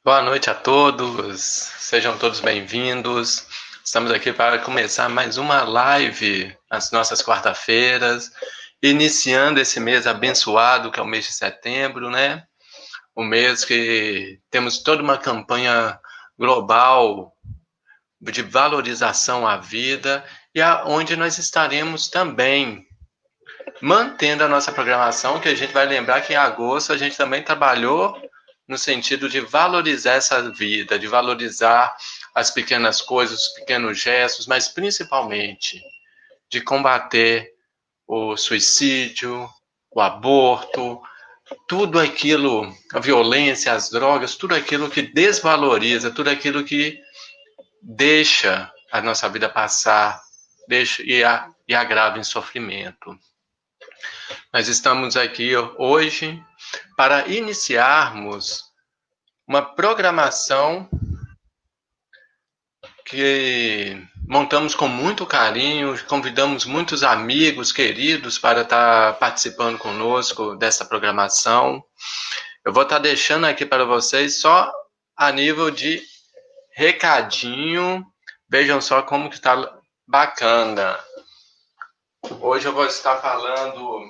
Boa noite a todos, sejam todos bem-vindos. Estamos aqui para começar mais uma live às nossas quarta-feiras, iniciando esse mês abençoado que é o mês de setembro, né? O mês que temos toda uma campanha global de valorização à vida e onde nós estaremos também mantendo a nossa programação, que a gente vai lembrar que em agosto a gente também trabalhou no sentido de valorizar essa vida, de valorizar as pequenas coisas, os pequenos gestos, mas principalmente de combater o suicídio, o aborto, tudo aquilo, a violência, as drogas, tudo aquilo que desvaloriza, tudo aquilo que deixa a nossa vida passar, deixa e agrava em sofrimento. Nós estamos aqui hoje para iniciarmos uma programação que montamos com muito carinho, convidamos muitos amigos queridos para estar participando conosco dessa programação. Eu vou estar deixando aqui para vocês só a nível de recadinho. Vejam só como que está bacana. Hoje eu vou estar falando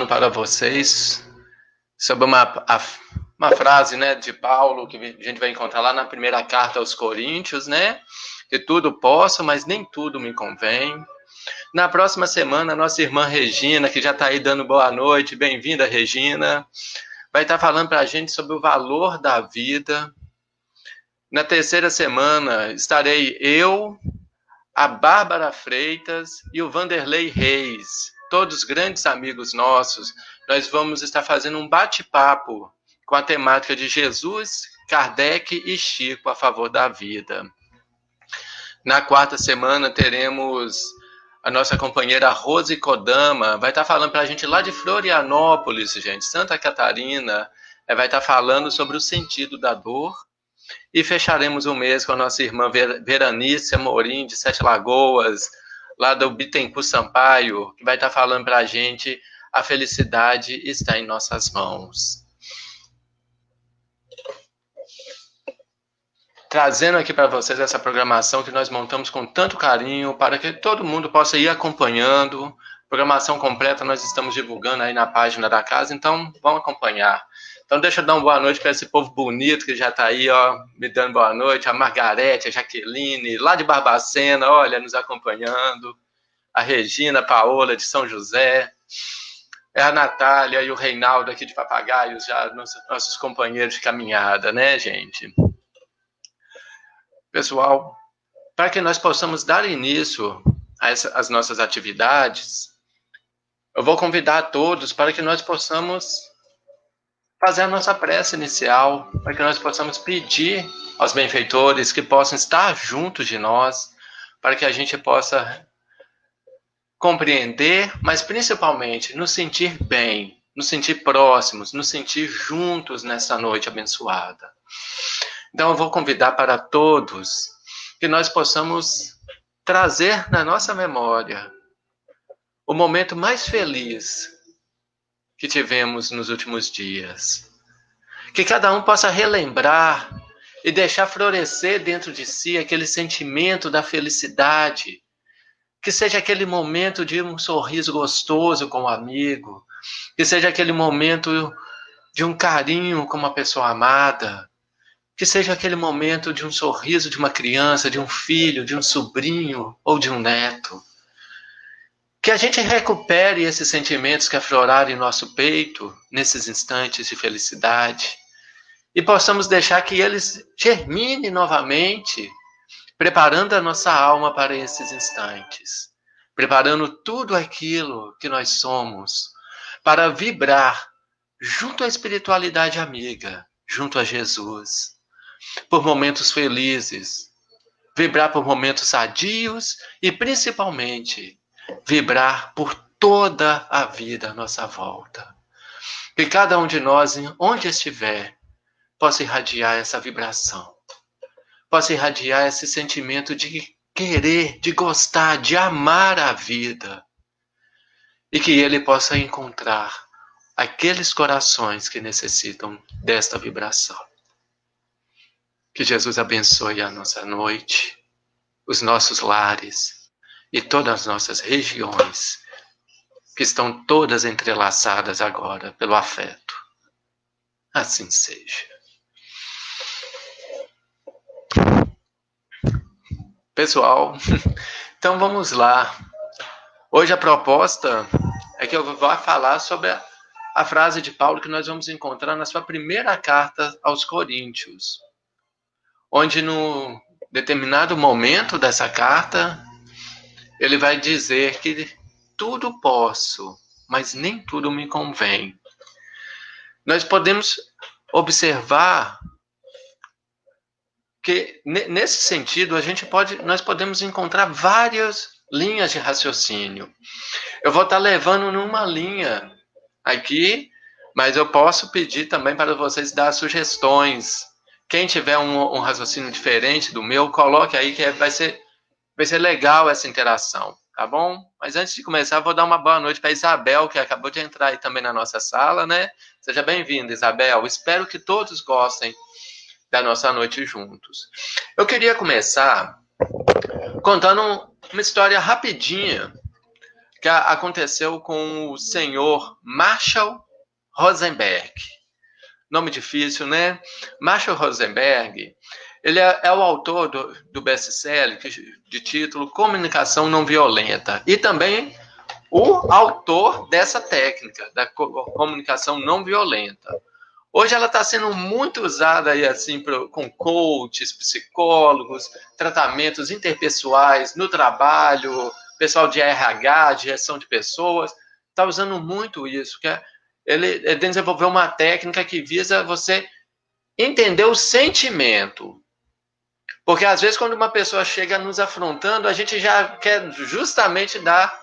para vocês sobre uma frase, né, de Paulo que a gente vai encontrar lá na primeira carta aos Coríntios, né? Que tudo posso, mas nem tudo me convém. Na próxima semana, a nossa irmã Regina, que já está aí dando boa noite, bem-vinda, Regina, vai estar falando para a gente sobre o valor da vida. Na terceira semana, estarei eu, a Bárbara Freitas e o Vanderlei Reis, todos grandes amigos nossos. Nós vamos estar fazendo um bate-papo com a temática de Jesus, Kardec e Chico a favor da vida. Na quarta semana teremos a nossa companheira Rose Kodama, vai estar falando para a gente lá de Florianópolis, gente, Santa Catarina, vai estar falando sobre o sentido da dor. E fecharemos o mês com a nossa irmã Veranice Amorim, de Sete Lagoas, lá do Bittencourt Sampaio, que vai estar falando para a gente: a felicidade está em nossas mãos. Trazendo aqui para vocês essa programação que nós montamos com tanto carinho, para que todo mundo possa ir acompanhando. Programação completa nós estamos divulgando aí na página da casa, então vão acompanhar. Então deixa eu dar uma boa noite para esse povo bonito que já está aí, ó, me dando boa noite. A Margarete, a Jaqueline, lá de Barbacena, olha, nos acompanhando. A Regina, a Paola de São José. É a Natália e o Reinaldo aqui de Papagaios, já nossos companheiros de caminhada, né, gente? Pessoal, para que nós possamos dar início às nossas atividades, eu vou convidar a todos para que nós possamos fazer a nossa prece inicial, para que nós possamos pedir aos benfeitores que possam estar juntos de nós, para que a gente possa compreender, mas principalmente nos sentir bem, nos sentir próximos, nos sentir juntos nessa noite abençoada. Então eu vou convidar para todos que nós possamos trazer na nossa memória o momento mais feliz que tivemos nos últimos dias. Que cada um possa relembrar e deixar florescer dentro de si aquele sentimento da felicidade. Que seja aquele momento de um sorriso gostoso com um amigo. Que seja aquele momento de um carinho com uma pessoa amada. Que seja aquele momento de um sorriso de uma criança, de um filho, de um sobrinho ou de um neto. Que a gente recupere esses sentimentos que afloraram em nosso peito nesses instantes de felicidade e possamos deixar que eles germinem novamente, preparando a nossa alma para esses instantes, preparando tudo aquilo que nós somos para vibrar junto à espiritualidade amiga, junto a Jesus, por momentos felizes, vibrar por momentos sadios e principalmente vibrar por toda a vida à nossa volta. Que cada um de nós, onde estiver, possa irradiar essa vibração, possa irradiar esse sentimento de querer, de gostar, de amar a vida. e que ele possa encontrar aqueles corações que necessitam desta vibração. Que Jesus abençoe a nossa noite, os nossos lares e todas as nossas regiões, que estão todas entrelaçadas agora pelo afeto. Assim seja. Pessoal, então vamos lá. Hoje a proposta é que eu vá falar sobre a frase de Paulo que nós vamos encontrar na sua primeira carta aos Coríntios, onde no determinado momento dessa carta, ele vai dizer que tudo posso, mas nem tudo me convém. Nós podemos observar que nesse sentido nós podemos encontrar várias linhas de raciocínio. Eu vou estar levando numa linha aqui, mas eu posso pedir também para vocês dar sugestões. Quem tiver um raciocínio diferente do meu, coloque aí que vai ser legal essa interação, tá bom? Mas antes de começar, vou dar uma boa noite para a Isabel, que acabou de entrar aí também na nossa sala, né? Seja bem-vinda, Isabel. Espero que todos gostem da nossa noite juntos. Eu queria começar contando uma história rapidinha que aconteceu com o senhor Marshall Rosenberg. Nome difícil, né? Marshall Rosenberg, ele é o autor do best-seller de título Comunicação Não Violenta e também o autor dessa técnica da comunicação não violenta. Hoje ela está sendo muito usada aí, assim, com coaches, psicólogos, tratamentos interpessoais no trabalho, pessoal de RH, de gestão de pessoas, está usando muito isso, que ele desenvolveu uma técnica que visa você entender o sentimento. Porque às vezes quando uma pessoa chega nos afrontando, a gente já quer justamente dar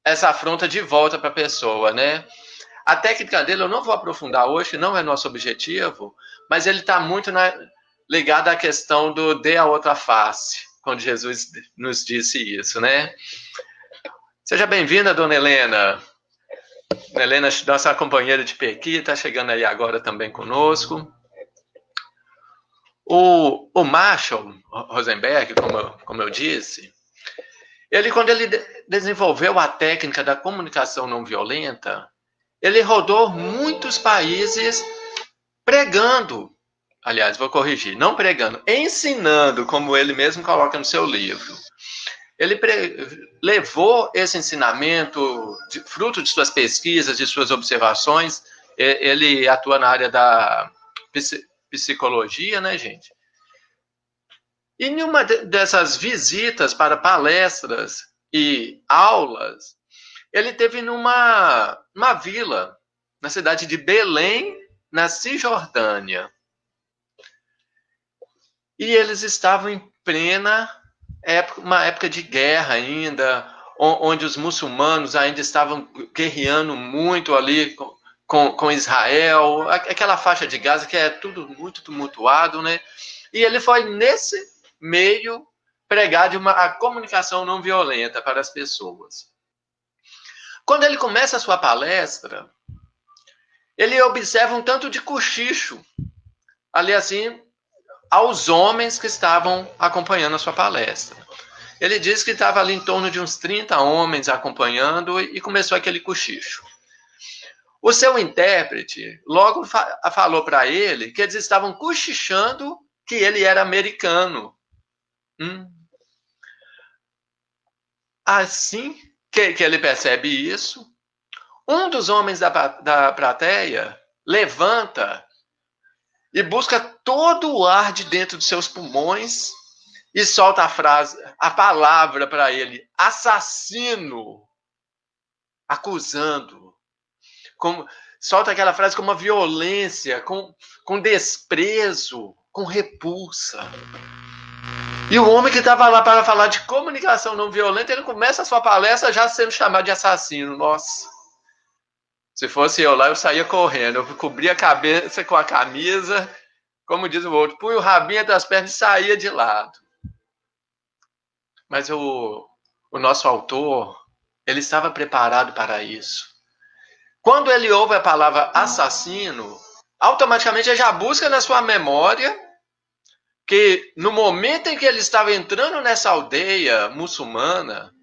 essa afronta de volta para a pessoa, né? A técnica dele eu não vou aprofundar hoje, não é nosso objetivo, mas ele está muito ligado à questão do dê a outra face, quando Jesus nos disse isso, né? Seja bem-vinda, dona Helena. Dona Helena, nossa companheira de Pequi, está chegando aí agora também conosco. O Marshall Rosenberg, como eu disse, quando ele desenvolveu a técnica da comunicação não violenta, ele rodou muitos países pregando, aliás, vou corrigir, não pregando, ensinando, como ele mesmo coloca no seu livro. Ele levou esse ensinamento, fruto de suas pesquisas, de suas observações, ele atua na área da psicologia, né, gente? E em uma dessas visitas para palestras e aulas, ele teve numa vila, na cidade de Belém, na Cisjordânia. E eles estavam em plena época, uma época de guerra ainda, onde os muçulmanos ainda estavam guerreando muito ali com Israel, aquela faixa de Gaza que é tudo muito tumultuado, né? E ele foi nesse meio pregar a comunicação não violenta para as pessoas. Quando ele começa a sua palestra, ele observa um tanto de cochicho ali assim aos homens que estavam acompanhando a sua palestra. Ele diz que estava ali em torno de uns 30 homens acompanhando e começou aquele cochicho. O seu intérprete logo falou para ele que eles estavam cochichando que ele era americano. Assim que ele percebe isso, um dos homens da plateia levanta e busca todo o ar de dentro dos seus pulmões e solta a palavra para ele, assassino, acusando. Solta aquela frase com uma violência, com desprezo, com repulsa. E o homem que estava lá para falar de comunicação não violenta, ele começa a sua palestra já sendo chamado de assassino. Nossa, se fosse eu lá, eu saía correndo. Eu cobria a cabeça com a camisa, como diz o outro, punha o rabinho entre as pernas e saía de lado. Mas o nosso autor, Ele estava preparado para isso. Quando ele ouve a palavra assassino, automaticamente ele já busca na sua memória que no momento em que ele estava entrando nessa aldeia muçulmana,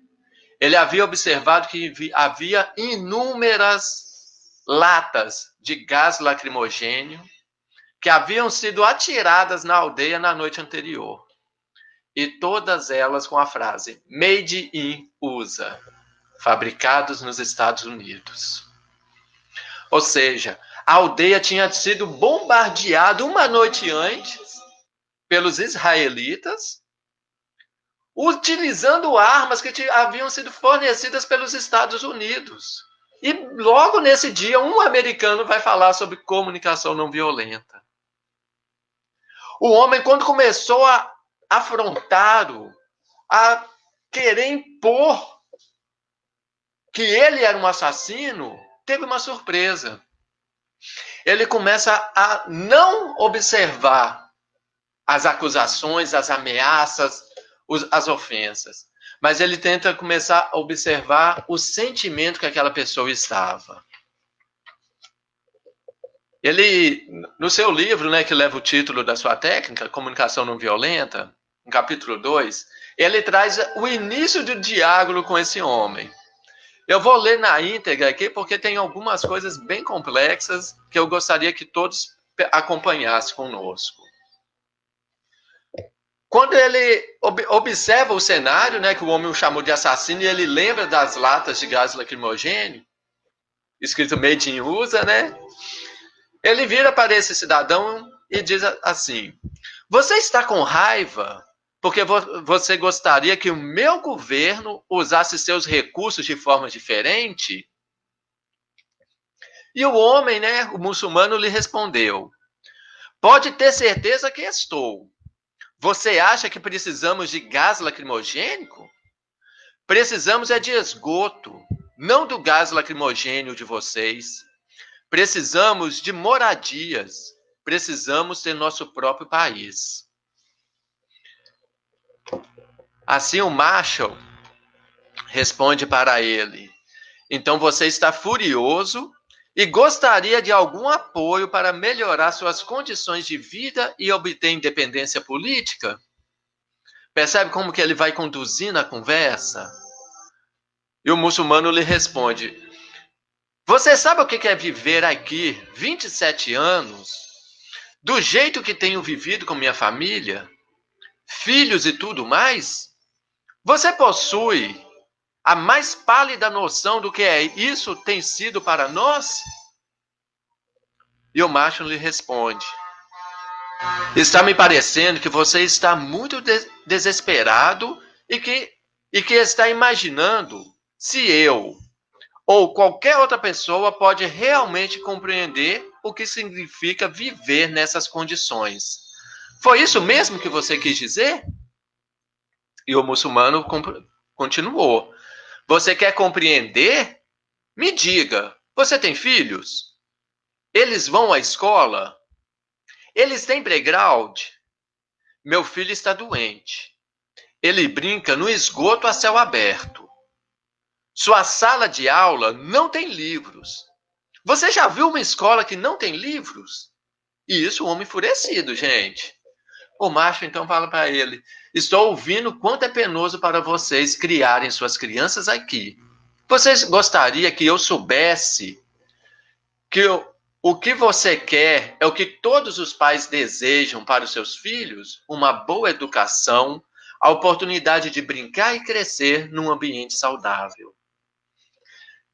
ele havia observado que havia inúmeras latas de gás lacrimogênio que haviam sido atiradas na aldeia na noite anterior. E todas elas com a frase Made in USA, fabricados nos Estados Unidos. Ou seja, a aldeia tinha sido bombardeada uma noite antes pelos israelitas, utilizando armas que haviam sido fornecidas pelos Estados Unidos. E logo nesse dia, um americano vai falar sobre comunicação não violenta. O homem, quando começou a afrontá-lo, a querer impor que ele era um assassino, teve uma surpresa. Ele começa a não observar as acusações, as ameaças, as ofensas. Mas ele tenta começar a observar o sentimento que aquela pessoa estava. Ele, no seu livro, né, que leva o título da sua técnica, Comunicação Não Violenta, no capítulo 2, ele traz o início do diálogo com esse homem. Eu vou ler na íntegra aqui, porque tem algumas coisas bem complexas que eu gostaria que todos acompanhassem conosco. Quando ele observa o cenário, né, que o homem o chamou de assassino, e ele lembra das latas de gás lacrimogênio, escrito Made in USA, né? Ele vira para esse cidadão e diz assim: você está com raiva porque você gostaria que o meu governo usasse seus recursos de forma diferente? E o homem, né, o muçulmano, lhe respondeu: pode ter certeza que estou. Você acha que precisamos de gás lacrimogênico? Precisamos é de esgoto, não do gás lacrimogênio de vocês. Precisamos de moradias. Precisamos ter nosso próprio país. Assim o Marshall responde para ele: então você está furioso e gostaria de algum apoio para melhorar suas condições de vida e obter independência política? Percebe como que ele vai conduzindo a conversa? E o muçulmano lhe responde: você sabe o que é viver aqui 27 anos, do jeito que tenho vivido com minha família, filhos e tudo mais? Você possui a mais pálida noção do que isso tem sido para nós? E o macho lhe responde: está me parecendo que você está muito desesperado e que está imaginando se eu ou qualquer outra pessoa pode realmente compreender o que significa viver nessas condições. Foi isso mesmo que você quis dizer? E o muçulmano continuou: você quer compreender? Me diga, você tem filhos? Eles vão à escola? Eles têm playground? Meu filho está doente. Ele brinca no esgoto a céu aberto. Sua sala de aula não tem livros. Você já viu uma escola que não tem livros? E isso, um homem enfurecido, gente. O macho então fala para ele: estou ouvindo quanto é penoso para vocês criarem suas crianças aqui. Vocês gostariam que eu soubesse que o que você quer é o que todos os pais desejam para os seus filhos? Uma boa educação, a oportunidade de brincar e crescer num ambiente saudável.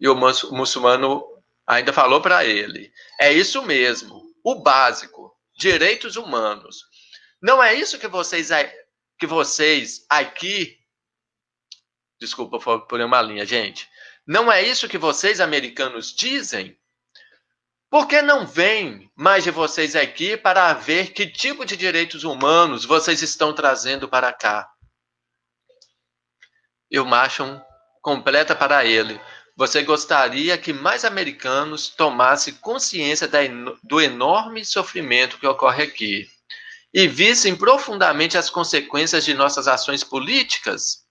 E o muçulmano ainda falou para ele: é isso mesmo, o básico, direitos humanos. Não é isso que vocês aqui, desculpa por uma linha, gente. Não é isso que vocês americanos dizem? Por que não vem mais de vocês aqui para ver que tipo de direitos humanos vocês estão trazendo para cá? E o macho completa para ele: você gostaria que mais americanos tomassem consciência do enorme sofrimento que ocorre aqui e vissem profundamente as consequências de nossas ações políticas?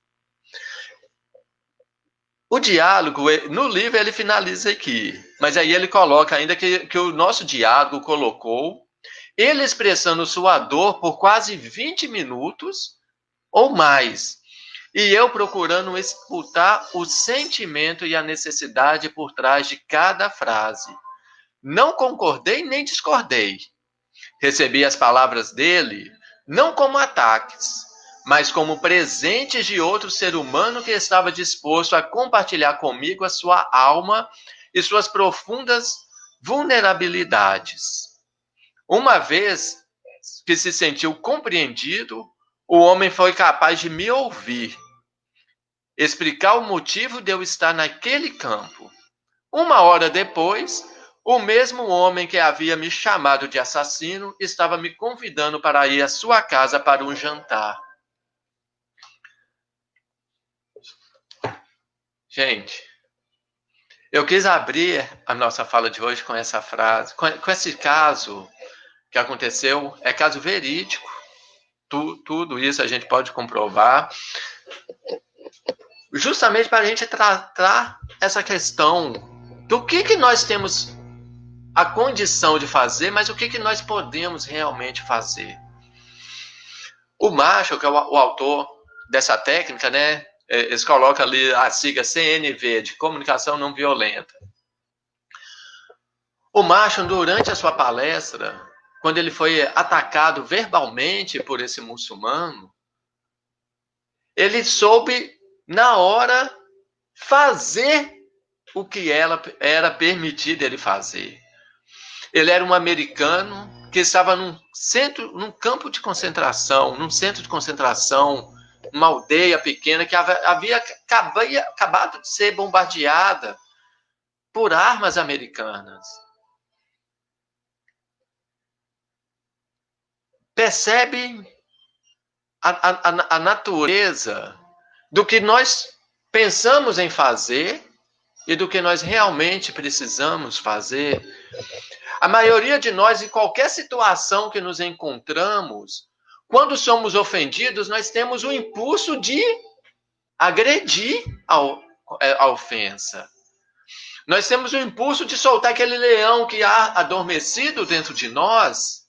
O diálogo, no livro ele finaliza aqui, mas aí ele coloca ainda que o nosso diálogo colocou ele expressando sua dor por quase 20 minutos ou mais, e eu procurando escutar o sentimento e a necessidade por trás de cada frase. Não concordei nem discordei. Recebi as palavras dele não como ataques, mas como presentes de outro ser humano que estava disposto a compartilhar comigo a sua alma e suas profundas vulnerabilidades. Uma vez que se sentiu compreendido, o homem foi capaz de me ouvir, explicar o motivo de eu estar naquele campo. Uma hora depois, o mesmo homem que havia me chamado de assassino estava me convidando para ir à sua casa para um jantar. Gente, eu quis abrir a nossa fala de hoje com essa frase, com esse caso que aconteceu, é caso verídico. Tudo isso a gente pode comprovar, justamente para a gente tratar essa questão do que nós temos a condição de fazer, mas o que nós podemos realmente fazer. O Marshall, que é o autor dessa técnica, né? Eles colocam ali a sigla CNV, de comunicação não violenta. O Marshall, durante a sua palestra, quando ele foi atacado verbalmente por esse muçulmano, ele soube, na hora, fazer o que era permitido ele fazer. Ele era um americano que estava num campo de concentração, num centro de concentração, uma aldeia pequena que havia acabado de ser bombardeada por armas americanas. Percebe a natureza do que nós pensamos em fazer e do que nós realmente precisamos fazer. A maioria de nós, em qualquer situação que nos encontramos, quando somos ofendidos, nós temos o impulso de agredir a ofensa. Nós temos o impulso de soltar aquele leão que há adormecido dentro de nós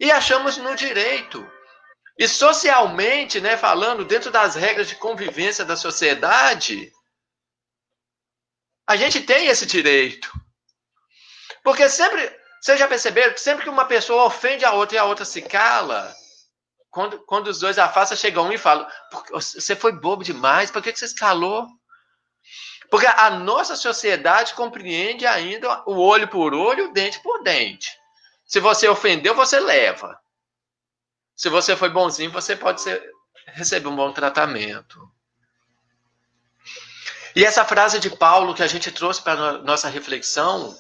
e achamos no direito. E socialmente, né, falando, dentro das regras de convivência da sociedade, a gente tem esse direito. Porque sempre, vocês já perceberam que sempre que uma pessoa ofende a outra e a outra se cala, quando os dois afastam, chega um e fala, você foi bobo demais, por que você se calou? Porque a nossa sociedade compreende ainda o olho por olho, o dente por dente. Se você ofendeu, você leva. Se você foi bonzinho, você pode receber um bom tratamento. E essa frase de Paulo que a gente trouxe para a nossa reflexão,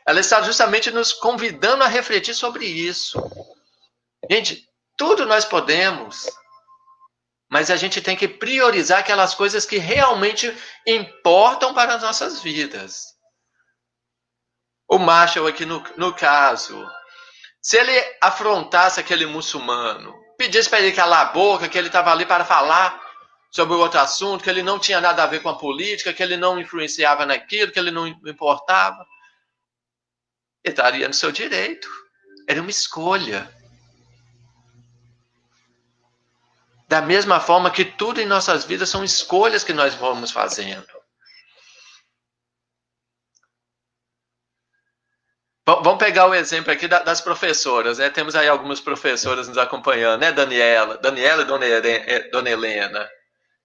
ela está justamente nos convidando a refletir sobre isso. Gente, tudo nós podemos, mas a gente tem que priorizar aquelas coisas que realmente importam para as nossas vidas. O Marshall aqui no caso, se ele afrontasse aquele muçulmano, pedisse para ele calar a boca, que ele estava ali para falar sobre o outro assunto, que ele não tinha nada a ver com a política, que ele não influenciava naquilo, que ele não importava, ele estaria no seu direito. Era uma escolha. Da mesma forma que tudo em nossas vidas são escolhas que nós vamos fazendo. Vamos pegar o exemplo aqui das professoras, né? Temos aí algumas professoras nos acompanhando, né? Daniela e Dona Helena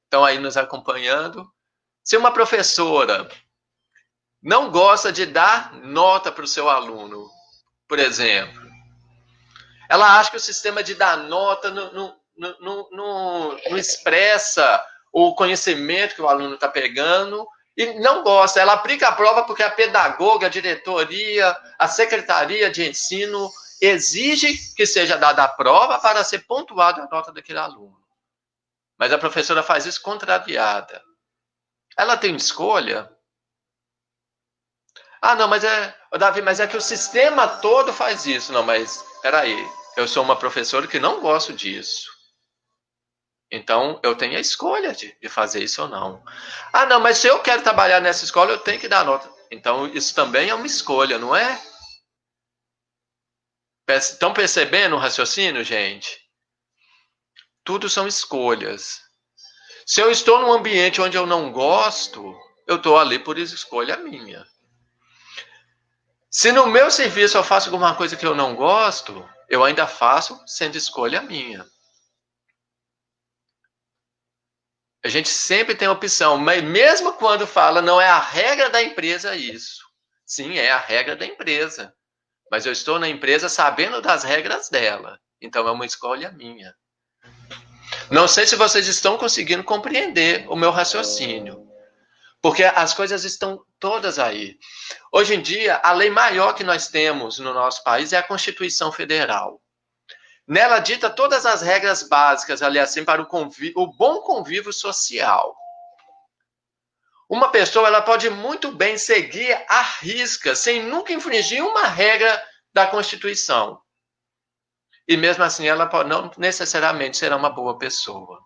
estão aí nos acompanhando. Se uma professora não gosta de dar nota para o seu aluno, por exemplo, ela acha que o sistema de dar nota não expressa o conhecimento que o aluno está pegando e não gosta. Ela aplica a prova porque a pedagoga, a diretoria, a secretaria de ensino exige que seja dada a prova para ser pontuada a nota daquele aluno. Mas a professora faz isso contrariada. Ela tem escolha? Ah, não, Davi, mas é que o sistema todo faz isso. Não, mas peraí, eu sou uma professora que não gosto disso. Então, eu tenho a escolha de fazer isso ou não. Ah, não, mas se eu quero trabalhar nessa escola, eu tenho que dar nota. Então, isso também é uma escolha, não é? Estão percebendo o raciocínio, gente? Tudo são escolhas. Se eu estou num ambiente onde eu não gosto, eu estou ali por escolha minha. Se no meu serviço eu faço alguma coisa que eu não gosto, eu ainda faço sendo escolha minha. A gente sempre tem opção, mas mesmo quando fala não é a regra da empresa isso. Sim, é a regra da empresa. Mas eu estou na empresa sabendo das regras dela. Então é uma escolha minha. Não sei se vocês estão conseguindo compreender o meu raciocínio. Porque as coisas estão todas aí. Hoje em dia, a lei maior que nós temos no nosso país é a Constituição Federal. Nela dita todas as regras básicas, ali assim, para o bom convívio social. Uma pessoa ela pode muito bem seguir à risca, sem nunca infringir uma regra da Constituição. E mesmo assim, ela não necessariamente será uma boa pessoa.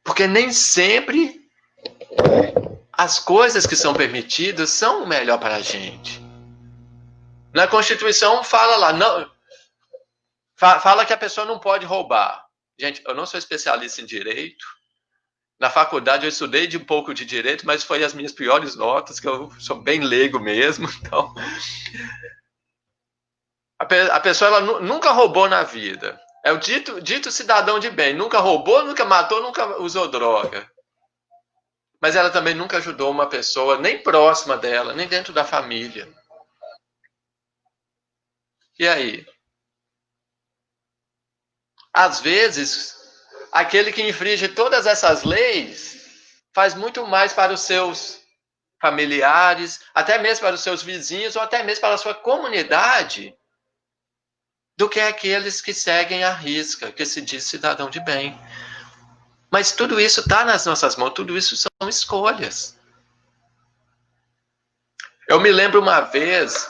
Porque nem sempre as coisas que são permitidas são o melhor para a gente. Na Constituição fala lá, não, fala que a pessoa não pode roubar. Gente, eu não sou especialista em direito. Na faculdade eu estudei de um pouco de direito, mas foi as minhas piores notas, que eu sou bem leigo mesmo. Então, a pessoa ela nunca roubou na vida. É o dito cidadão de bem. Nunca roubou, nunca matou, nunca usou droga. Mas ela também nunca ajudou uma pessoa, nem próxima dela, nem dentro da família. E aí? Às vezes, aquele que infringe todas essas leis faz muito mais para os seus familiares, até mesmo para os seus vizinhos, ou até mesmo para a sua comunidade, do que aqueles que seguem à risca, que se diz cidadão de bem. Mas tudo isso está nas nossas mãos, tudo isso são escolhas. Eu me lembro uma vez,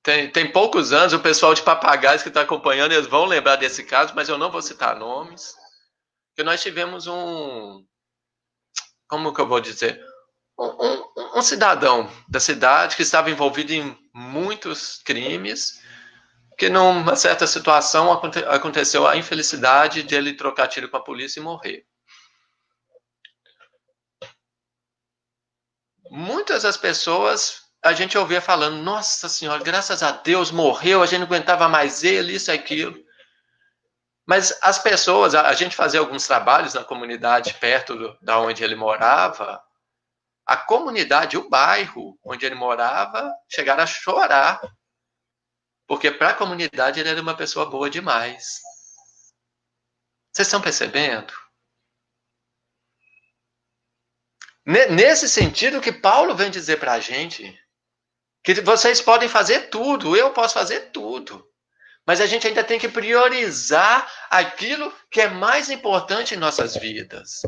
tem poucos anos, o pessoal de Papagaios que está acompanhando, eles vão lembrar desse caso, mas eu não vou citar nomes, que nós tivemos como que eu vou dizer, um cidadão da cidade que estava envolvido em muitos crimes, que numa certa situação aconteceu a infelicidade de ele trocar tiro com a polícia e morrer. Muitas das pessoas a gente ouvia falando, nossa senhora, graças a Deus morreu, a gente não aguentava mais ele, isso e aquilo. Mas as pessoas, a gente fazia alguns trabalhos na comunidade perto da onde ele morava, a comunidade, o bairro onde ele morava, chegaram a chorar, porque para a comunidade ele era uma pessoa boa demais. Vocês estão percebendo? Nesse sentido que Paulo vem dizer para a gente, que vocês podem fazer tudo, eu posso fazer tudo, mas a gente ainda tem que priorizar aquilo que é mais importante em nossas vidas.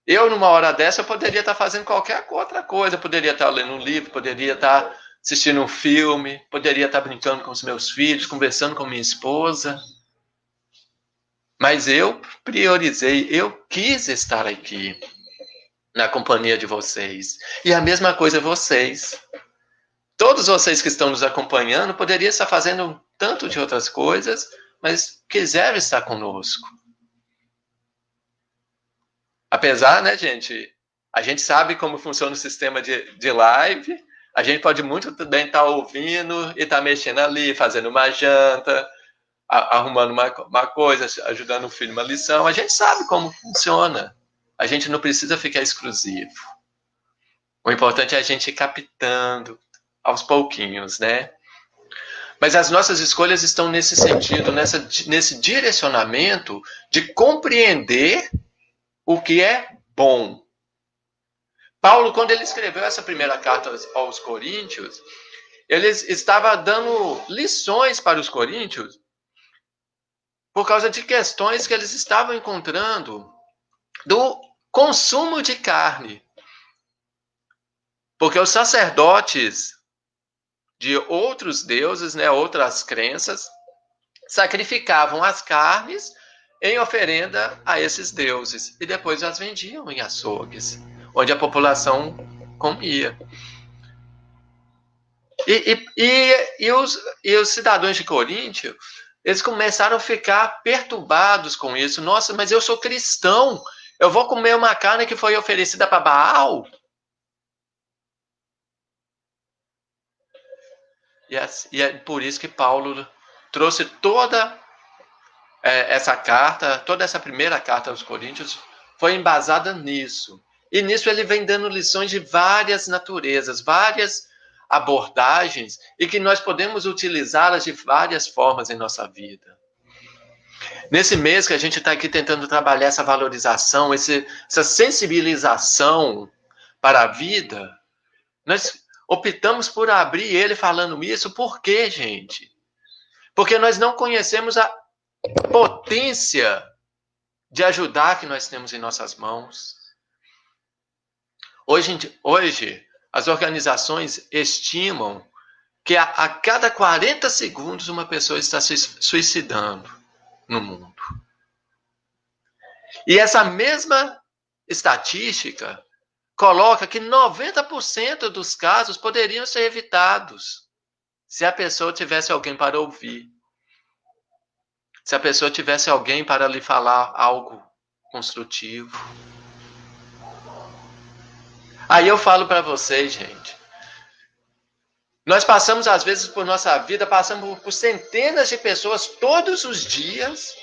Eu, numa hora dessa, eu poderia estar fazendo qualquer outra coisa, eu poderia estar lendo um livro, poderia estar assistindo um filme, poderia estar brincando com os meus filhos, conversando com minha esposa. Mas eu priorizei, eu quis estar aqui, na companhia de vocês. E a mesma coisa vocês. Todos vocês que estão nos acompanhando poderiam estar fazendo um tanto de outras coisas, mas quiseram estar conosco. Apesar, né, gente? A gente sabe como funciona o sistema de live. A gente pode muito bem estar ouvindo e estar mexendo ali, fazendo uma janta, arrumando uma coisa, ajudando o filho uma lição. A gente sabe como funciona. A gente não precisa ficar exclusivo. O importante é a gente ir captando aos pouquinhos, né? Mas as nossas escolhas estão nesse sentido, nesse direcionamento de compreender o que é bom. Paulo, quando ele escreveu essa primeira carta aos Coríntios, ele estava dando lições para os coríntios por causa de questões que eles estavam encontrando do consumo de carne. Porque os sacerdotes de outros deuses, né, outras crenças, sacrificavam as carnes em oferenda a esses deuses e depois as vendiam em açougues, onde a população comia. E os cidadãos de Coríntio, eles começaram a ficar perturbados com isso. Nossa, mas eu sou cristão, eu vou comer uma carne que foi oferecida para Baal? E é por isso que Paulo trouxe toda essa carta, toda essa primeira carta aos Coríntios, foi embasada nisso. E nisso ele vem dando lições de várias naturezas, várias abordagens, e que nós podemos utilizá-las de várias formas em nossa vida. Nesse mês que a gente está aqui tentando trabalhar essa valorização, essa sensibilização para a vida, nós optamos por abrir ele falando isso. Por quê, gente? Porque nós não conhecemos a potência de ajudar que nós temos em nossas mãos. Hoje as organizações estimam que a cada 40 segundos uma pessoa está se suicidando no mundo. E essa mesma estatística coloca que 90% dos casos poderiam ser evitados se a pessoa tivesse alguém para ouvir. Se a pessoa tivesse alguém para lhe falar algo construtivo. Aí eu falo para vocês, gente. Nós passamos, às vezes, por nossa vida, passamos por centenas de pessoas todos os dias.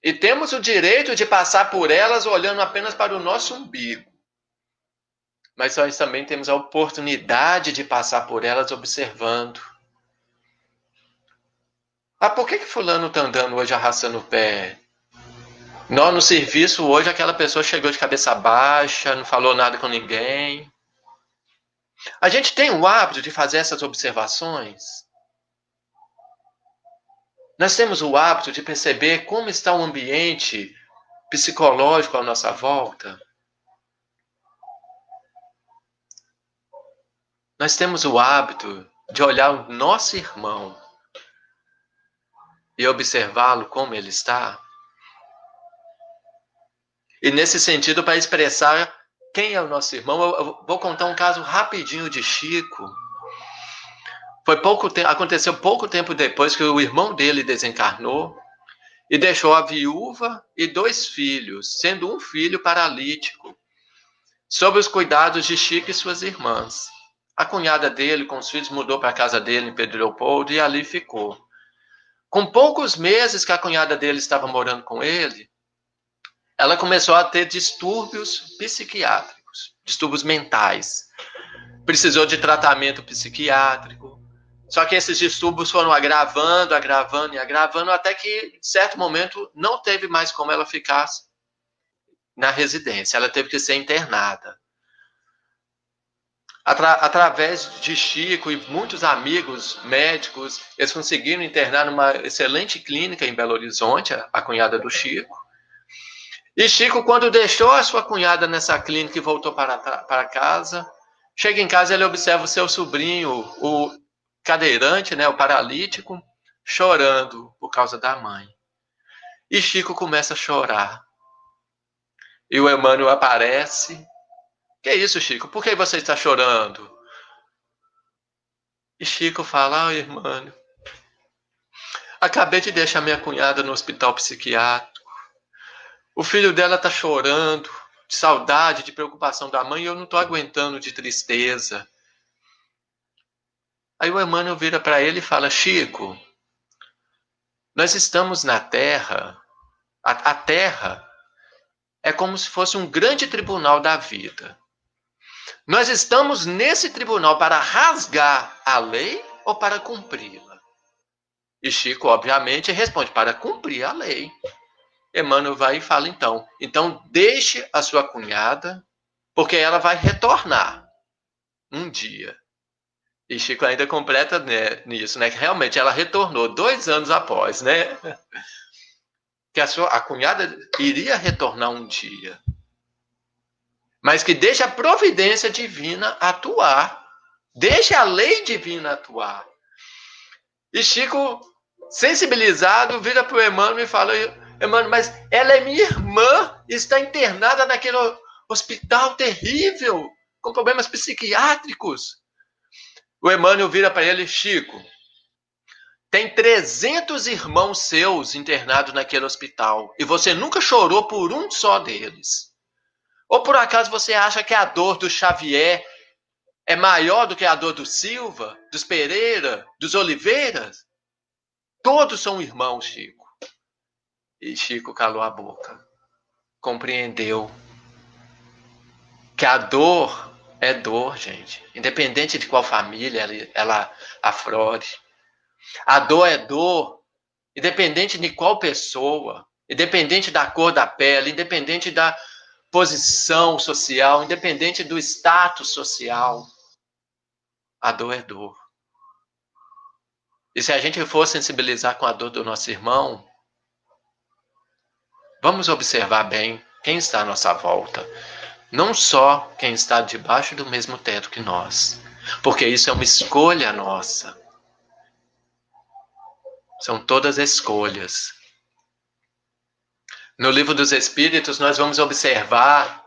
E temos o direito de passar por elas olhando apenas para o nosso umbigo. Mas nós também temos a oportunidade de passar por elas observando. Ah, por que fulano está andando hoje arrastando o pé? No serviço hoje aquela pessoa chegou de cabeça baixa, não falou nada com ninguém. A gente tem o hábito de fazer essas observações. Nós temos o hábito de perceber como está o ambiente psicológico à nossa volta. Nós temos o hábito de olhar o nosso irmão e observá-lo como ele está. E nesse sentido, para expressar quem é o nosso irmão, eu vou contar um caso rapidinho de Chico. Aconteceu pouco tempo depois que o irmão dele desencarnou e deixou a viúva e 2 filhos, sendo um filho paralítico, sob os cuidados de Chico e suas irmãs. A cunhada dele, com os filhos, mudou para a casa dele em Pedro Leopoldo e ali ficou. Com poucos meses que a cunhada dele estava morando com ele, ela começou a ter distúrbios psiquiátricos, distúrbios mentais. Precisou de tratamento psiquiátrico. Só que esses distúrbios foram agravando, até que, em certo momento, não teve mais como ela ficar na residência. Ela teve que ser internada. Através de Chico e muitos amigos médicos, eles conseguiram internar numa excelente clínica em Belo Horizonte, a cunhada do Chico. E Chico, quando deixou a sua cunhada nessa clínica e voltou para casa, chega em casa e ele observa o seu sobrinho, o cadeirante, né, o paralítico, chorando por causa da mãe. E Chico começa a chorar. E o Emmanuel aparece. Que é isso, Chico? Por que você está chorando? E Chico fala, Emmanuel, acabei de deixar minha cunhada no hospital psiquiátrico. O filho dela está chorando, de saudade, de preocupação da mãe, e eu não estou aguentando de tristeza. Aí o Emmanuel vira para ele e fala, Chico, nós estamos na Terra, a Terra é como se fosse um grande tribunal da vida. Nós estamos nesse tribunal para rasgar a lei ou para cumpri-la? E Chico, obviamente, responde, para cumprir a lei. Emmanuel vai e fala, então deixe a sua cunhada, porque ela vai retornar um dia. E Chico ainda completa, né, nisso, né, que realmente ela retornou 2 anos após, né, que a cunhada iria retornar um dia. Mas que deixa a providência divina atuar Deixe a lei divina atuar. E Chico, sensibilizado, vira para o Emmanuel e fala: Emmanuel, mas ela é minha irmã, está internada naquele hospital terrível, com problemas psiquiátricos. O Emmanuel vira para ele: Chico, tem 300 irmãos seus internados naquele hospital e você nunca chorou por um só deles. Ou por acaso você acha que a dor do Xavier é maior do que a dor do Silva, dos Pereira, dos Oliveiras? Todos são irmãos, Chico. E Chico calou a boca. Compreendeu que a dor é dor, gente. Independente de qual família ela aflore. A dor é dor, independente de qual pessoa, independente da cor da pele, independente da posição social, independente do status social. A dor é dor. E se a gente for sensibilizar com a dor do nosso irmão, vamos observar bem quem está à nossa volta. Não só quem está debaixo do mesmo teto que nós. Porque isso é uma escolha nossa. São todas escolhas. No Livro dos Espíritos, nós vamos observar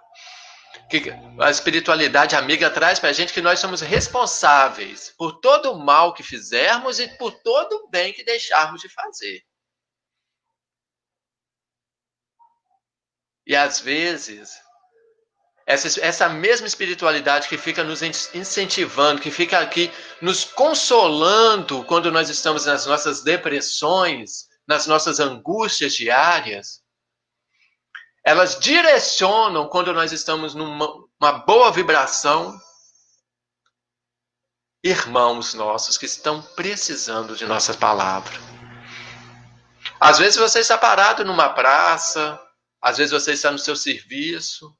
que a espiritualidade amiga traz para a gente que nós somos responsáveis por todo o mal que fizermos e por todo o bem que deixarmos de fazer. E às vezes, essa mesma espiritualidade que fica nos incentivando, que fica aqui nos consolando quando nós estamos nas nossas depressões, nas nossas angústias diárias, elas direcionam quando nós estamos numa boa vibração, irmãos nossos que estão precisando de nossa palavra. Às vezes você está parado numa praça, às vezes você está no seu serviço,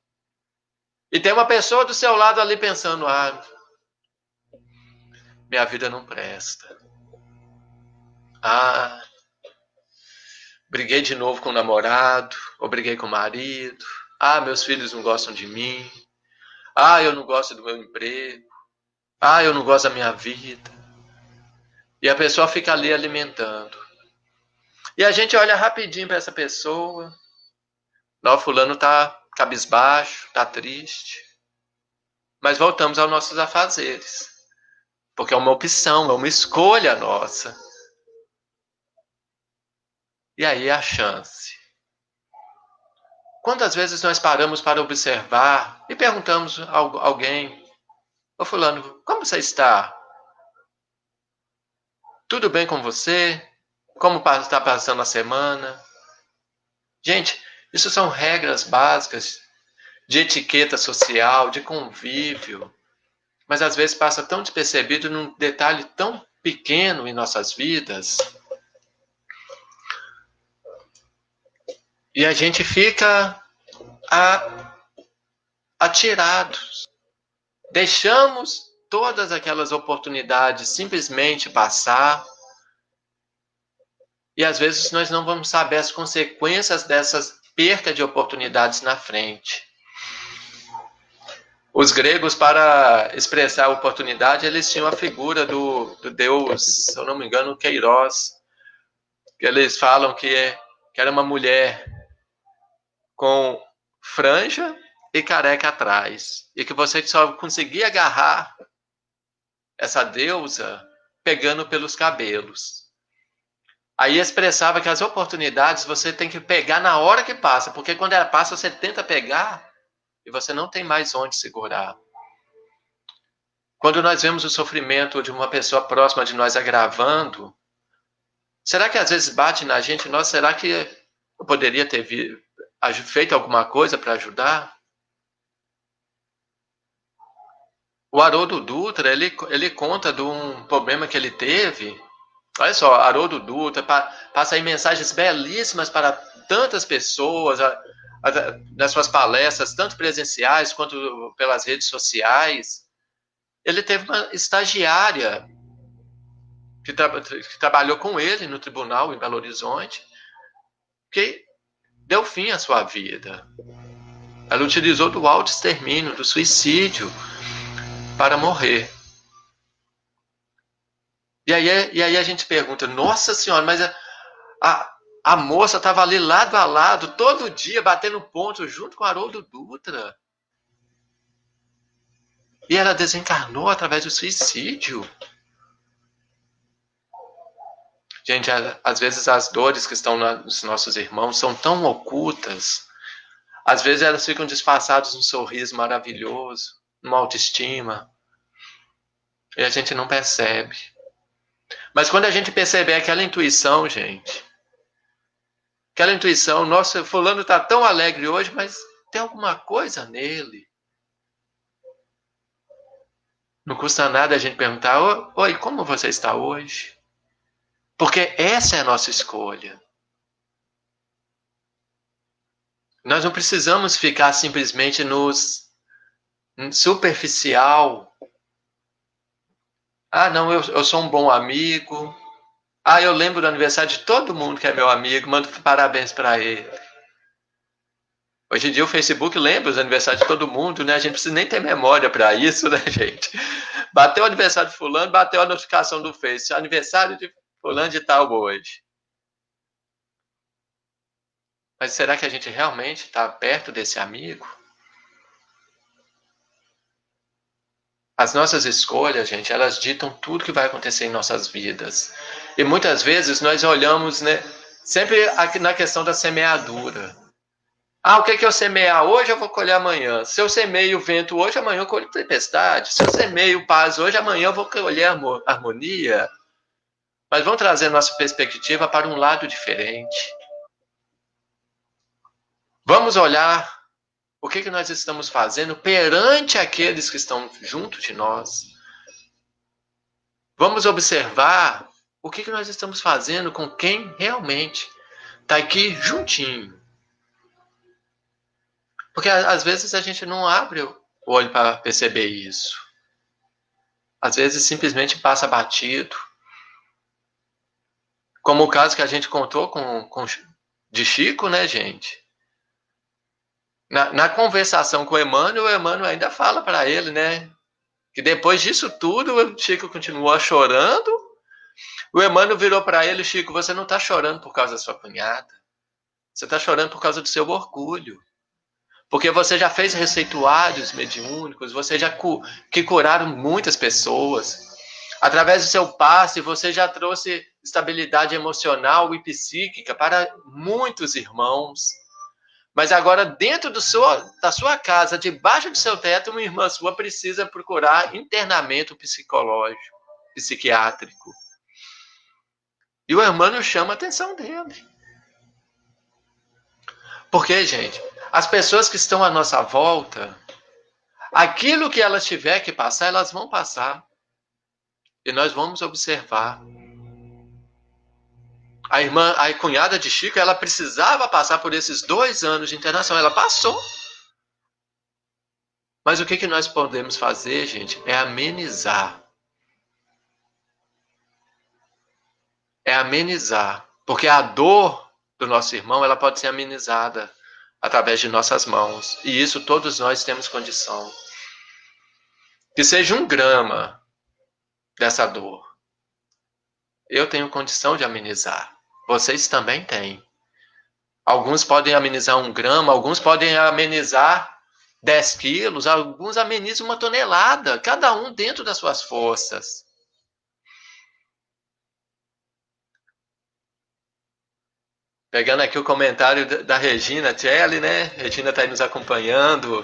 e tem uma pessoa do seu lado ali pensando: minha vida não presta. Briguei de novo com o namorado, ou briguei com o marido. Meus filhos não gostam de mim. Eu não gosto do meu emprego. Eu não gosto da minha vida. E a pessoa fica ali alimentando. E a gente olha rapidinho para essa pessoa. Não, fulano tá cabisbaixo, tá triste. Mas voltamos aos nossos afazeres. Porque é uma opção, é uma escolha nossa. E aí a chance. Quantas vezes nós paramos para observar e perguntamos a alguém: ô fulano, como você está? Tudo bem com você? Como está passando a semana? Gente, isso são regras básicas de etiqueta social, de convívio. Mas às vezes passa tão despercebido num detalhe tão pequeno em nossas vidas. E a gente fica atirado. Deixamos todas aquelas oportunidades simplesmente passar. E às vezes nós não vamos saber as consequências dessas perca de oportunidades na frente. Os gregos, para expressar a oportunidade, eles tinham a figura do deus, se eu não me engano, Queiroz, que eles falam que era uma mulher com franja e careca atrás, e que você só conseguia agarrar essa deusa pegando pelos cabelos. Aí expressava que as oportunidades você tem que pegar na hora que passa, porque quando ela passa você tenta pegar e você não tem mais onde segurar. Quando nós vemos o sofrimento de uma pessoa próxima de nós agravando, será que às vezes bate na gente: nossa, será que eu poderia ter feito alguma coisa para ajudar? O Haroldo Dutra, ele conta de um problema que ele teve. Olha só, Haroldo Dutra passa aí mensagens belíssimas para tantas pessoas, nas suas palestras, tanto presenciais quanto pelas redes sociais. Ele teve uma estagiária que trabalhou com ele no tribunal em Belo Horizonte, que deu fim à sua vida. Ela utilizou do autoextermínio, do suicídio, para morrer. E aí a gente pergunta, nossa senhora, mas a moça estava ali lado a lado, todo dia, batendo ponto junto com o Haroldo Dutra. E ela desencarnou através do suicídio. Gente, às vezes as dores que estão nos nossos irmãos são tão ocultas. Às vezes elas ficam disfarçadas num sorriso maravilhoso, numa autoestima. E a gente não percebe. Mas quando a gente perceber aquela intuição, gente, aquela intuição, nossa, fulano está tão alegre hoje, mas tem alguma coisa nele. Não custa nada a gente perguntar, oi, como você está hoje? Porque essa é a nossa escolha. Nós não precisamos ficar simplesmente nos superficial. Ah, não, eu sou um bom amigo. Ah, eu lembro do aniversário de todo mundo que é meu amigo, mando parabéns para ele. Hoje em dia o Facebook lembra os aniversários de todo mundo, né? A gente não precisa nem ter memória para isso, né, gente? Bateu o aniversário de fulano, bateu a notificação do Face. Aniversário de fulano de tal hoje. Mas será que a gente realmente está perto desse amigo? As nossas escolhas, gente, elas ditam tudo que vai acontecer em nossas vidas. E muitas vezes nós olhamos, né, sempre aqui na questão da semeadura. Ah, o que eu semear hoje, eu vou colher amanhã. Se eu semeio vento hoje, amanhã eu colho tempestade. Se eu semeio paz hoje, amanhã eu vou colher harmonia. Mas vamos trazer nossa perspectiva para um lado diferente. Vamos olhar o que nós estamos fazendo perante aqueles que estão junto de nós. Vamos observar o que nós estamos fazendo com quem realmente está aqui juntinho. Porque às vezes a gente não abre o olho para perceber isso. Às vezes simplesmente passa batido. Como o caso que a gente contou de Chico, né, gente? Na conversação com o Emmanuel ainda fala para ele, né? Que depois disso tudo, o Chico continuou chorando. O Emmanuel virou para ele, Chico, você não está chorando por causa da sua cunhada. Você está chorando por causa do seu orgulho. Porque você já fez receituários mediúnicos, você já que curaram muitas pessoas. Através do seu passe, você já trouxe estabilidade emocional e psíquica para muitos irmãos. Mas agora, dentro da sua casa, debaixo do seu teto, uma irmã sua precisa procurar internamento psicológico, psiquiátrico. E o Emmanuel chama a atenção dele. Porque, gente, as pessoas que estão à nossa volta, aquilo que elas tiver que passar, elas vão passar. E nós vamos observar. A cunhada de Chico, ela precisava passar por esses 2 anos de internação. Ela passou. Mas o que nós podemos fazer, gente, é amenizar. É amenizar. Porque a dor do nosso irmão, ela pode ser amenizada através de nossas mãos. E isso todos nós temos condição. Que seja 1 grama dessa dor. Eu tenho condição de amenizar. Vocês também têm. Alguns podem amenizar 1 grama, alguns podem amenizar 10 quilos, alguns amenizam 1 tonelada, cada um dentro das suas forças. Pegando aqui o comentário da Regina Celli, né? Regina está aí nos acompanhando.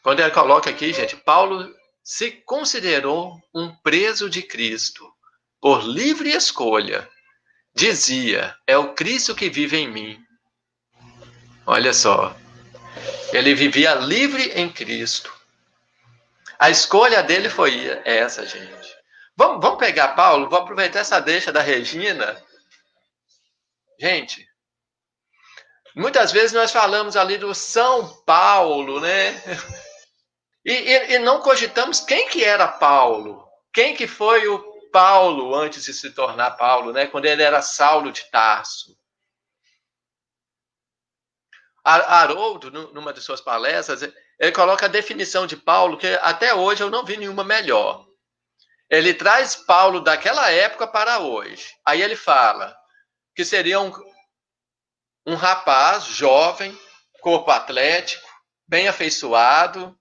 Quando ela coloca aqui, gente, Paulo se considerou um preso de Cristo, por livre escolha. Dizia, é o Cristo que vive em mim. Olha só, ele vivia livre em Cristo. A escolha dele foi essa, gente. Vamos pegar Paulo, vou aproveitar essa deixa da Regina. Gente, muitas vezes nós falamos ali do São Paulo, né? E não cogitamos quem que era Paulo. Quem que foi o Paulo antes de se tornar Paulo, né? Quando ele era Saulo de Tarso. Haroldo, numa de suas palestras, ele coloca a definição de Paulo, que até hoje eu não vi nenhuma melhor. Ele traz Paulo daquela época para hoje. Aí ele fala que seria um rapaz jovem, corpo atlético, bem afeiçoado,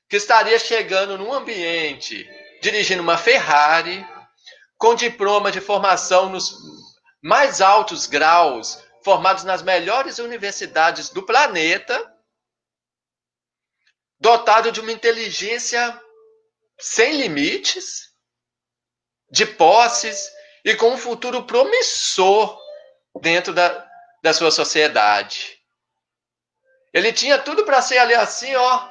que estaria chegando num ambiente, dirigindo uma Ferrari, com diploma de formação nos mais altos graus, formados nas melhores universidades do planeta, dotado de uma inteligência sem limites, de posses e com um futuro promissor dentro da sua sociedade. Ele tinha tudo para ser ali assim, ó.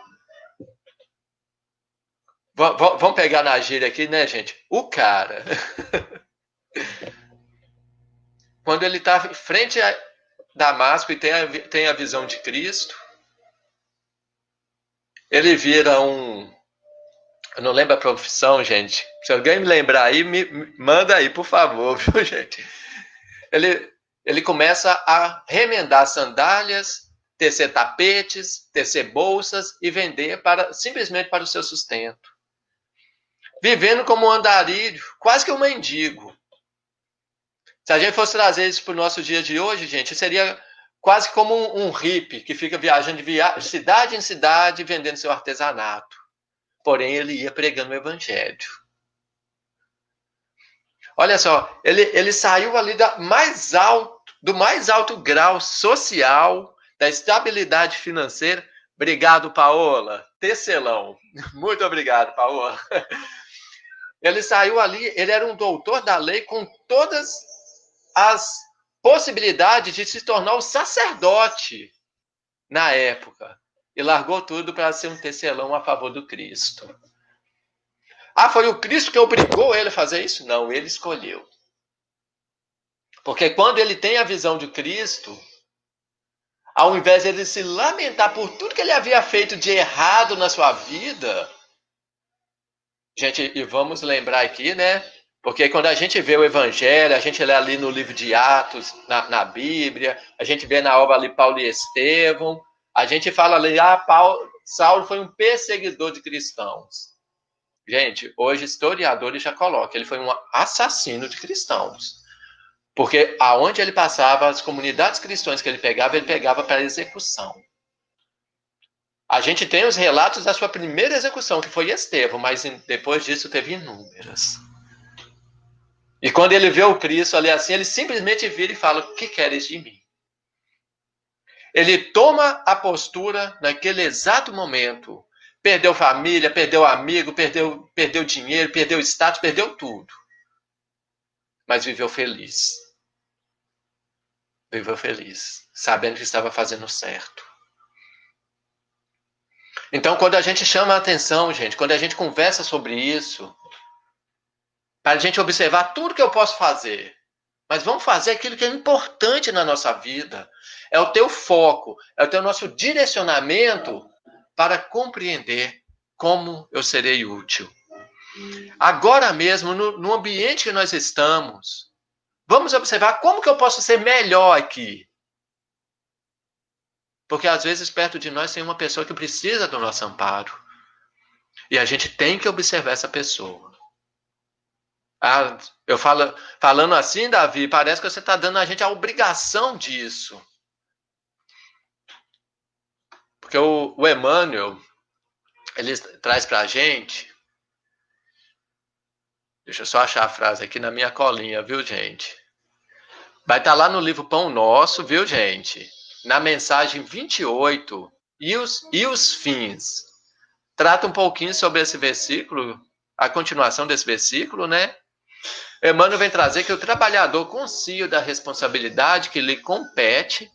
Vamos pegar na gíria aqui, né, gente? O cara. Quando ele está em frente a Damasco e tem a visão de Cristo, ele vira um... Eu não lembro a profissão, gente. Se alguém me lembrar aí, me manda aí, por favor, viu, gente? Ele começa a remendar sandálias, tecer tapetes, tecer bolsas e vender simplesmente para o seu sustento. Vivendo como um andarilho, quase que um mendigo. Se a gente fosse trazer isso para o nosso dia de hoje, gente, seria quase como um hippie que fica viajando de cidade em cidade vendendo seu artesanato. Porém, ele ia pregando o evangelho. Olha só, ele saiu ali do mais alto grau social, da estabilidade financeira. Obrigado, Paola. Tecelão. Muito obrigado, Paola. Ele saiu ali, ele era um doutor da lei com todas as possibilidades de se tornar o sacerdote na época. E largou tudo para ser um tecelão a favor do Cristo. Ah, foi o Cristo que obrigou ele a fazer isso? Não, ele escolheu. Porque quando ele tem a visão de Cristo, ao invés de ele se lamentar por tudo que ele havia feito de errado na sua vida, gente, e vamos lembrar aqui, né? Porque quando a gente vê o Evangelho, a gente lê ali no livro de Atos, na Bíblia, a gente vê na obra ali Paulo e Estevão, a gente fala ali, Saulo foi um perseguidor de cristãos. Gente, hoje historiadores já colocam, ele foi um assassino de cristãos. Porque aonde ele passava, as comunidades cristãs que ele pegava para execução. A gente tem os relatos da sua primeira execução, que foi Estevão, mas depois disso teve inúmeras. E quando ele vê o Cristo ali assim, ele simplesmente vira e fala, o que queres de mim? Ele toma a postura naquele exato momento. Perdeu família, perdeu amigo, perdeu dinheiro, perdeu status, perdeu tudo. Mas viveu feliz. Viveu feliz, sabendo que estava fazendo certo. Então, quando a gente chama a atenção, gente, quando a gente conversa sobre isso, para a gente observar tudo que eu posso fazer, mas vamos fazer aquilo que é importante na nossa vida. É o teu foco, é o teu nosso direcionamento para compreender como eu serei útil. Agora mesmo, no ambiente que nós estamos, vamos observar como que eu posso ser melhor aqui. Porque às vezes perto de nós tem uma pessoa que precisa do nosso amparo. E a gente tem que observar essa pessoa. Ah, eu falando assim, Davi, parece que você está dando a gente a obrigação disso. Porque o Emmanuel, ele traz para a gente... Deixa eu só achar a frase aqui na minha colinha, viu, gente? Vai estar lá no livro Pão Nosso, viu, gente? Na mensagem 28, e os fins. Trata um pouquinho sobre esse versículo, a continuação desse versículo, né? Emmanuel vem trazer que o trabalhador consciente da responsabilidade que lhe compete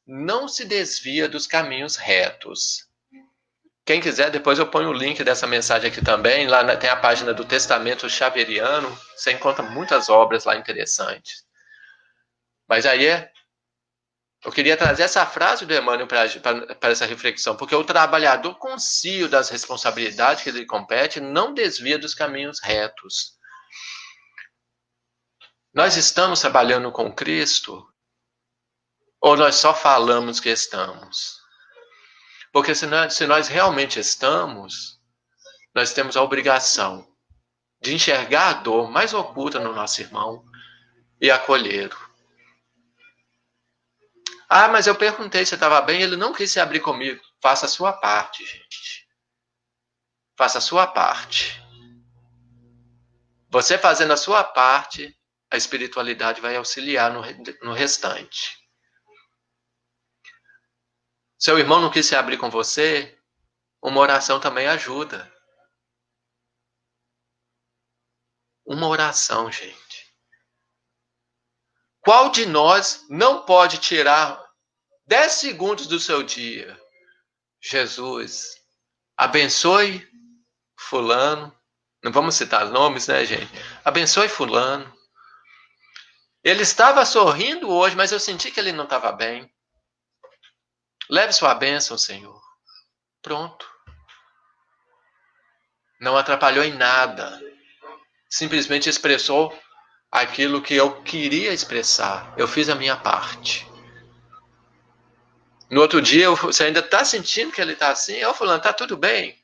não se desvia dos caminhos retos. Quem quiser, depois eu ponho o link dessa mensagem aqui também. Lá tem a página do Testamento Xaveriano. Você encontra muitas obras lá interessantes. Mas aí eu queria trazer essa frase do Emmanuel para essa reflexão, porque o trabalhador consciente das responsabilidades que lhe compete não desvia dos caminhos retos. Nós estamos trabalhando com Cristo ou nós só falamos que estamos? Porque se nós realmente estamos, nós temos a obrigação de enxergar a dor mais oculta no nosso irmão e acolhê-lo. Ah, mas eu perguntei se estava bem, ele não quis se abrir comigo. Faça a sua parte, gente. Faça a sua parte. Você fazendo a sua parte, a espiritualidade vai auxiliar no restante. Seu irmão não quis se abrir com você, uma oração também ajuda. Uma oração, gente. Qual de nós não pode tirar 10 segundos do seu dia? Jesus, abençoe fulano. Não vamos citar nomes, né, gente? Abençoe fulano. Ele estava sorrindo hoje, mas eu senti que ele não estava bem. Leve sua bênção, Senhor. Pronto. Não atrapalhou em nada. Simplesmente expressou aquilo que eu queria expressar. Eu fiz a minha parte. No outro dia, você ainda está sentindo que ele está assim? Eu falando, tá tudo bem?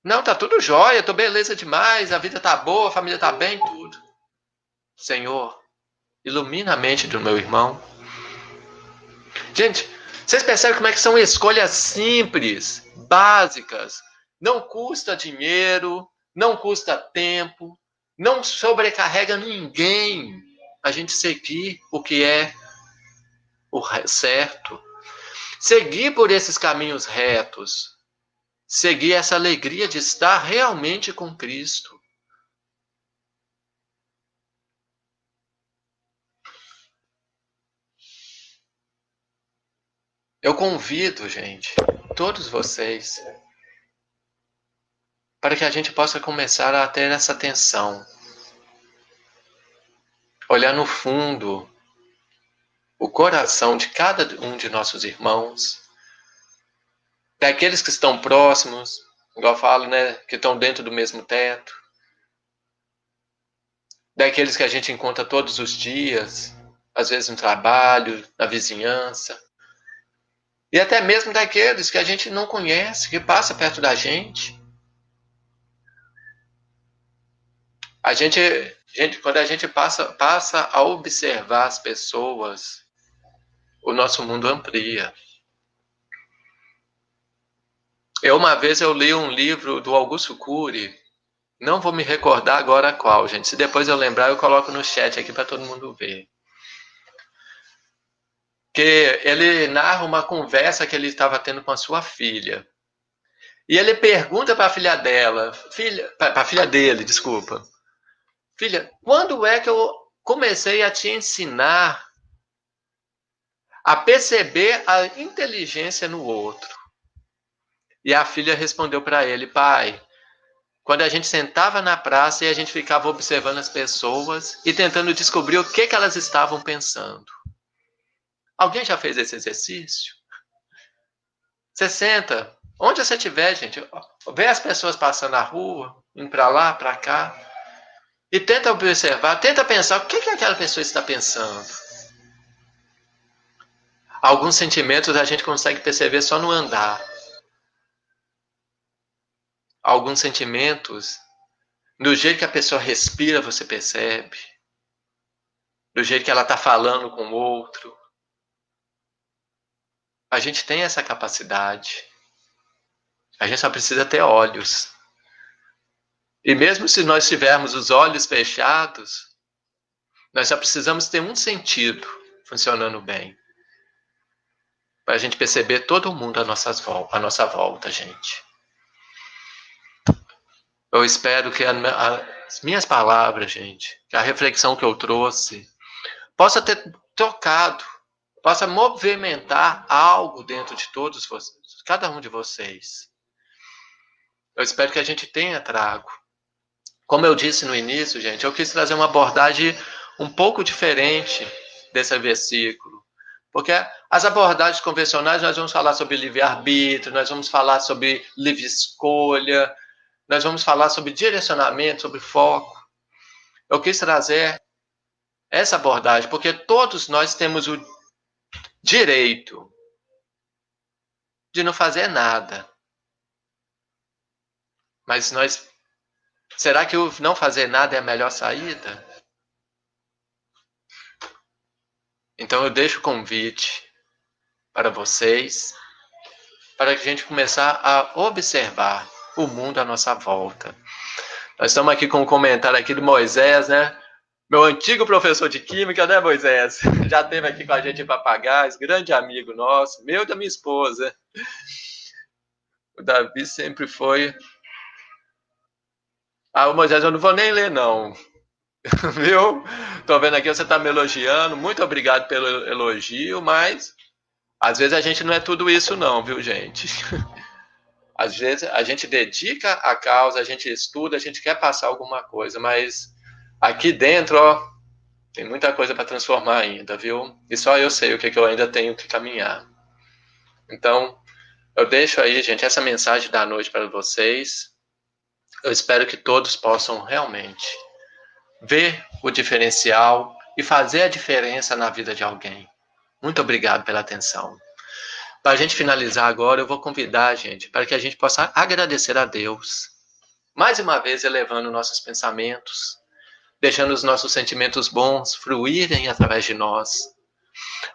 Não, tá tudo jóia, tô beleza demais, a vida tá boa, a família tá bem, tudo. Senhor, ilumina a mente do meu irmão. Gente, vocês percebem como é que são escolhas simples, básicas. Não custa dinheiro, não custa tempo, não sobrecarrega ninguém a gente seguir o que é o certo. Seguir por esses caminhos retos. Seguir essa alegria de estar realmente com Cristo. Eu convido, gente, todos vocês, para que a gente possa começar a ter essa atenção. Olhar no fundo o coração de cada um de nossos irmãos, daqueles que estão próximos, igual eu falo, né, que estão dentro do mesmo teto, daqueles que a gente encontra todos os dias, às vezes no trabalho, na vizinhança, e até mesmo daqueles que a gente não conhece, que passa perto da gente. Quando a gente passa a observar as pessoas, o nosso mundo amplia. Uma vez eu li um livro do Augusto Cury, não vou me recordar agora qual, gente. Se depois eu lembrar, eu coloco no chat aqui para todo mundo ver. Que ele narra uma conversa que ele estava tendo com a sua filha. E ele pergunta para a filha dela, para a filha dele, desculpa. Filha, quando é que eu comecei a te ensinar a perceber a inteligência no outro? E a filha respondeu para ele, pai, quando a gente sentava na praça e a gente ficava observando as pessoas e tentando descobrir o que elas estavam pensando. Alguém já fez esse exercício? Você senta, onde você estiver, gente, vê as pessoas passando na rua, indo para lá, para cá, e tenta observar, tenta pensar o que aquela pessoa está pensando. Alguns sentimentos a gente consegue perceber só no andar. Alguns sentimentos, do jeito que a pessoa respira, você percebe. Do jeito que ela está falando com o outro. A gente tem essa capacidade. A gente só precisa ter olhos. E mesmo se nós tivermos os olhos fechados, nós só precisamos ter um sentido funcionando bem. Para a gente perceber todo mundo à nossa volta, gente. Eu espero que as minhas palavras, gente, que a reflexão que eu trouxe, possa ter tocado, possa movimentar algo dentro de todos vocês, cada um de vocês. Eu espero que a gente tenha trago. Como eu disse no início, gente, eu quis trazer uma abordagem um pouco diferente desse versículo. Porque as abordagens convencionais, nós vamos falar sobre livre-arbítrio, nós vamos falar sobre livre escolha, nós vamos falar sobre direcionamento, sobre foco. Eu quis trazer essa abordagem, porque todos nós temos o direito de não fazer nada. Mas será que o não fazer nada é a melhor saída? Então eu deixo o convite para vocês, para que a gente começar a observar o mundo à nossa volta. Nós estamos aqui com um comentário aqui do Moisés, né? Meu antigo professor de química, né, Moisés? Já esteve aqui com a gente em Papagás, grande amigo nosso, meu e da minha esposa. O Davi sempre foi. Ah, o Moisés, eu não vou nem ler, não. Viu? Tô vendo aqui, você tá me elogiando. Muito obrigado pelo elogio, mas às vezes a gente não é tudo isso, não, viu, gente? Às vezes a gente dedica a causa, a gente estuda, a gente quer passar alguma coisa, mas aqui dentro, ó, tem muita coisa para transformar ainda, viu? E só eu sei o que eu ainda tenho que caminhar. Então, eu deixo aí, gente, essa mensagem da noite para vocês. Eu espero que todos possam realmente ver o diferencial e fazer a diferença na vida de alguém. Muito obrigado pela atenção. Para a gente finalizar agora, eu vou convidar a gente para que a gente possa agradecer a Deus. Mais uma vez, elevando nossos pensamentos, deixando os nossos sentimentos bons fluírem através de nós,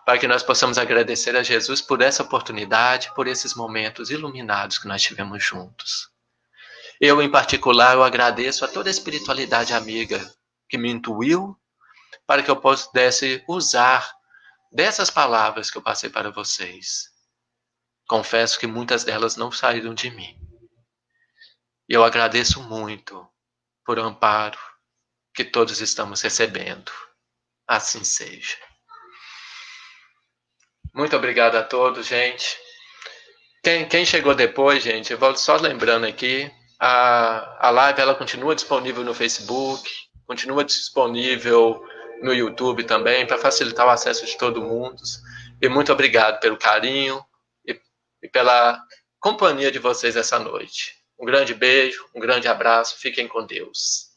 para que nós possamos agradecer a Jesus por essa oportunidade, por esses momentos iluminados que nós tivemos juntos. Eu, em particular, eu agradeço a toda a espiritualidade amiga que me intuiu para que eu pudesse usar dessas palavras que eu passei para vocês. Confesso que muitas delas não saíram de mim. E eu agradeço muito por o amparo que todos estamos recebendo. Assim seja. Muito obrigado a todos, gente. Quem chegou depois, gente, eu vou só lembrando aqui, a live ela continua disponível no Facebook, continua disponível no YouTube também, para facilitar o acesso de todo mundo. E muito obrigado pelo carinho e pela companhia de vocês essa noite. Um grande beijo, um grande abraço, fiquem com Deus.